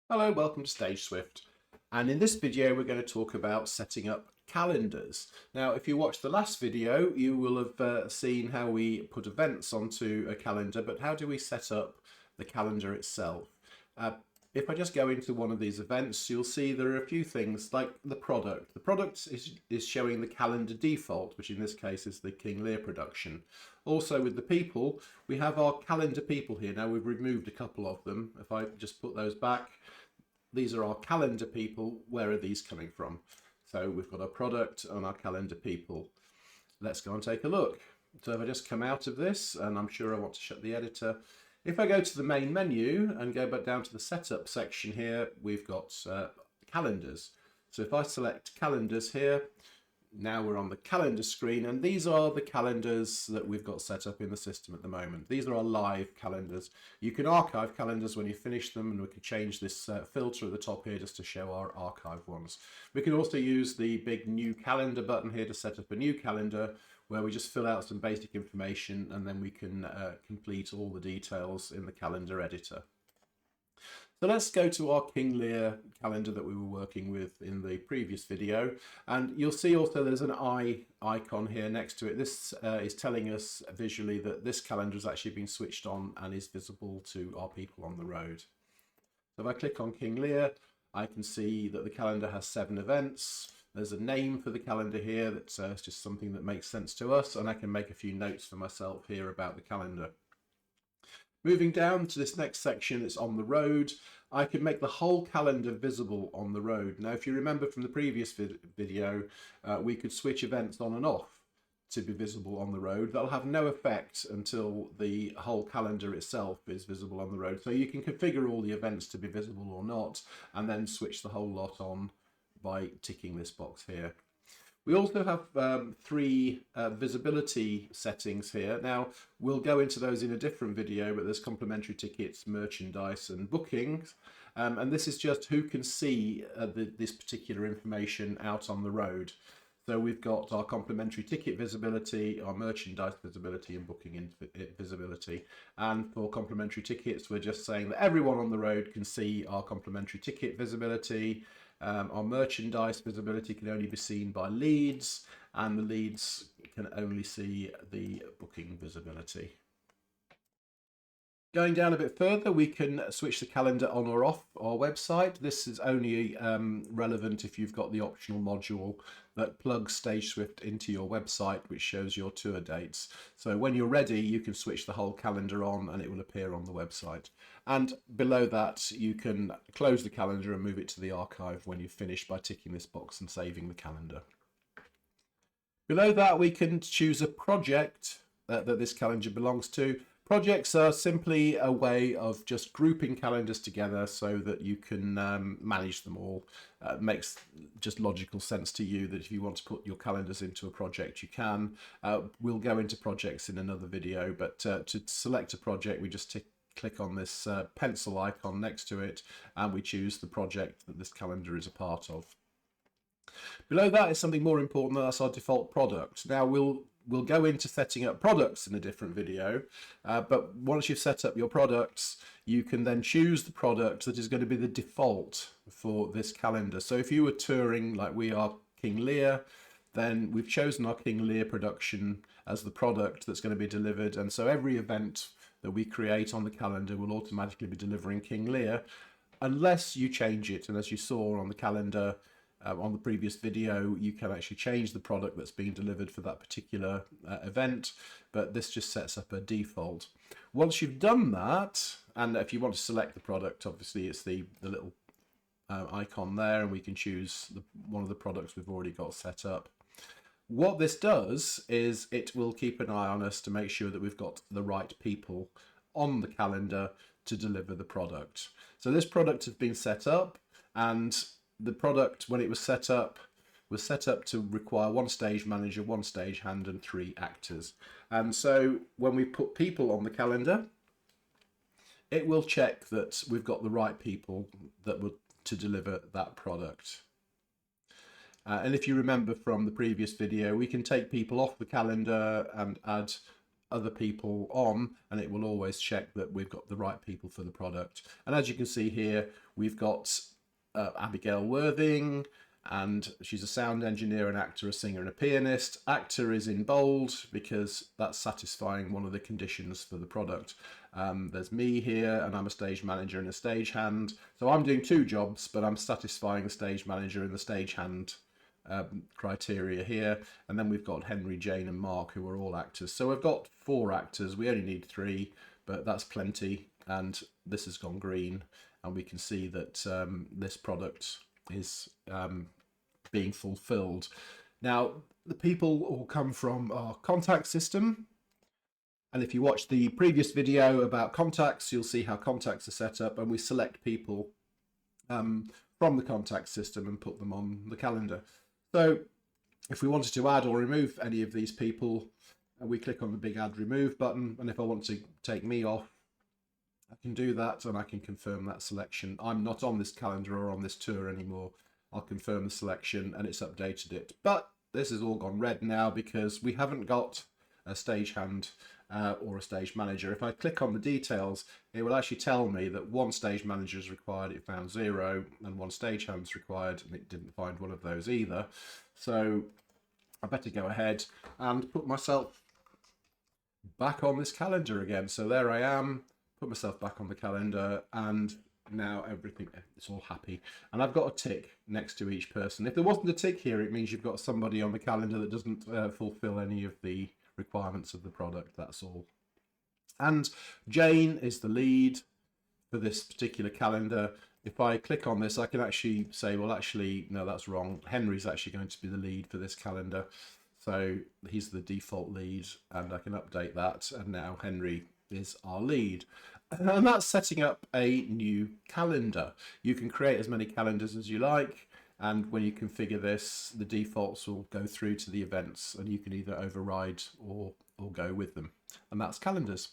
Hello, welcome to StageSwift. And in this video, we're going to talk about setting up calendars. Now, if you watched the last video, you will have seen how we put events onto a calendar, but how do we set up the calendar itself? If I just go into one of these events, you'll see there are a few things like the product. The product is showing the calendar default, which in this case is the King Lear production. Also with the people, we have our calendar people here. Now we've removed a couple of them. If I just put those back, these are our calendar people. Where are these coming from? So we've got our product and our calendar people. Let's go and take a look. So if I just come out of this, and I'm sure I want to shut the editor. If I go to the main menu and go back down to the setup section here, we've got calendars. So if I select calendars here, now we're on the calendar screen, and these are the calendars that we've got set up in the system at the moment. These are our live calendars. You can archive calendars when you finish them, and we can change this filter at the top here just to show our archive ones. We can also use the big new calendar button here to set up a new calendar where we just fill out some basic information, and then we can complete all the details in the calendar editor. So let's go to our King Lear calendar that we were working with in the previous video, and you'll see also there's an eye icon here next to it. This is telling us visually that this calendar has actually been switched on and is visible to our people on the road. So if I click on King Lear, I can see that the calendar has 7 events. There's a name for the calendar here that's just something that makes sense to us, and I can make a few notes for myself here about the calendar. Moving down to this next section, it's on the road. I can make the whole calendar visible on the road. Now, if you remember from the previous video, we could switch events on and off to be visible on the road. That'll have no effect until the whole calendar itself is visible on the road. So you can configure all the events to be visible or not, and then switch the whole lot on by ticking this box here. We also have 3 visibility settings here. Now, we'll go into those in a different video, but there's complimentary tickets, merchandise and bookings. And this is just who can see this particular information out on the road. So we've got our complimentary ticket visibility, our merchandise visibility and booking visibility. And for complimentary tickets, we're just saying that everyone on the road can see our complimentary ticket visibility. Our merchandise visibility can only be seen by leads, and the leads can only see the booking visibility. Going down a bit further, we can switch the calendar on or off our website. This is only relevant if you've got the optional module that plugs StageSwift into your website, which shows your tour dates. So when you're ready, you can switch the whole calendar on and it will appear on the website. And below that, you can close the calendar and move it to the archive when you've finished by ticking this box and saving the calendar. Below that, we can choose a project that this calendar belongs to. Projects are simply a way of just grouping calendars together so that you can manage them all. It makes just logical sense to you that if you want to put your calendars into a project, you can. We'll go into projects in another video, but to select a project, we just click on this pencil icon next to it, and we choose the project that this calendar is a part of. Below that is something more important, that's our default product. Now we'll go into setting up products in a different video, but once you've set up your products, you can then choose the product that is going to be the default for this calendar. So if you were touring like we are King Lear, then we've chosen our King Lear production as the product that's going to be delivered, and so every event that we create on the calendar will automatically be delivering King Lear unless you change it. And as you saw on the calendar on the previous video, you can actually change the product that's being delivered for that particular event, but this just sets up a default. Once you've done that, and if you want to select the product, obviously it's the little icon there, and we can choose one of the products we've already got set up. What this does is it will keep an eye on us to make sure that we've got the right people on the calendar to deliver the product. So this product has been set up, and the product, when it was set up to require 1 stage manager, 1 stage hand and 3 actors. And so when we put people on the calendar, it will check that we've got the right people that would to deliver that product. And if you remember from the previous video, we can take people off the calendar and add other people on, and it will always check that we've got the right people for the product. And as you can see here, we've got Abigail Worthing, and she's a sound engineer, an actor, a singer, and a pianist. Actor is in bold because that's satisfying one of the conditions for the product. There's me here, and I'm a stage manager and a stagehand. So I'm doing two jobs, but I'm satisfying the stage manager and the stagehand criteria here. And then we've got Henry, Jane, and Mark, who are all actors. So we've got 4 actors. We only need 3, but that's plenty. And this has gone green, and we can see that this product is being fulfilled. Now, the people will come from our contact system. And if you watch the previous video about contacts, you'll see how contacts are set up, and we select people from the contact system and put them on the calendar. So if we wanted to add or remove any of these people, we click on the big add remove button. And if I want to take me off, I can do that, and I can confirm that selection. I'm not on this calendar or on this tour anymore. I'll confirm the selection, and it's updated it. But this has all gone red now because we haven't got a stagehand or a stage manager. If I click on the details, it will actually tell me that 1 stage manager is required, it found 0, and 1 stagehand is required, and it didn't find one of those either. So I better go ahead and put myself back on this calendar again. So there I am, put myself back on the calendar, and now everything, it's all happy. And I've got a tick next to each person. If there wasn't a tick here, it means you've got somebody on the calendar that doesn't fulfill any of the requirements of the product, that's all. And Jane is the lead for this particular calendar. If I click on this, I can actually say, well, actually, no, that's wrong. Henry's actually going to be the lead for this calendar. So he's the default lead, and I can update that. And now Henry is our lead. And that's setting up a new calendar. You can create as many calendars as you like. And when you configure this, the defaults will go through to the events, and you can either override or go with them. And that's calendars.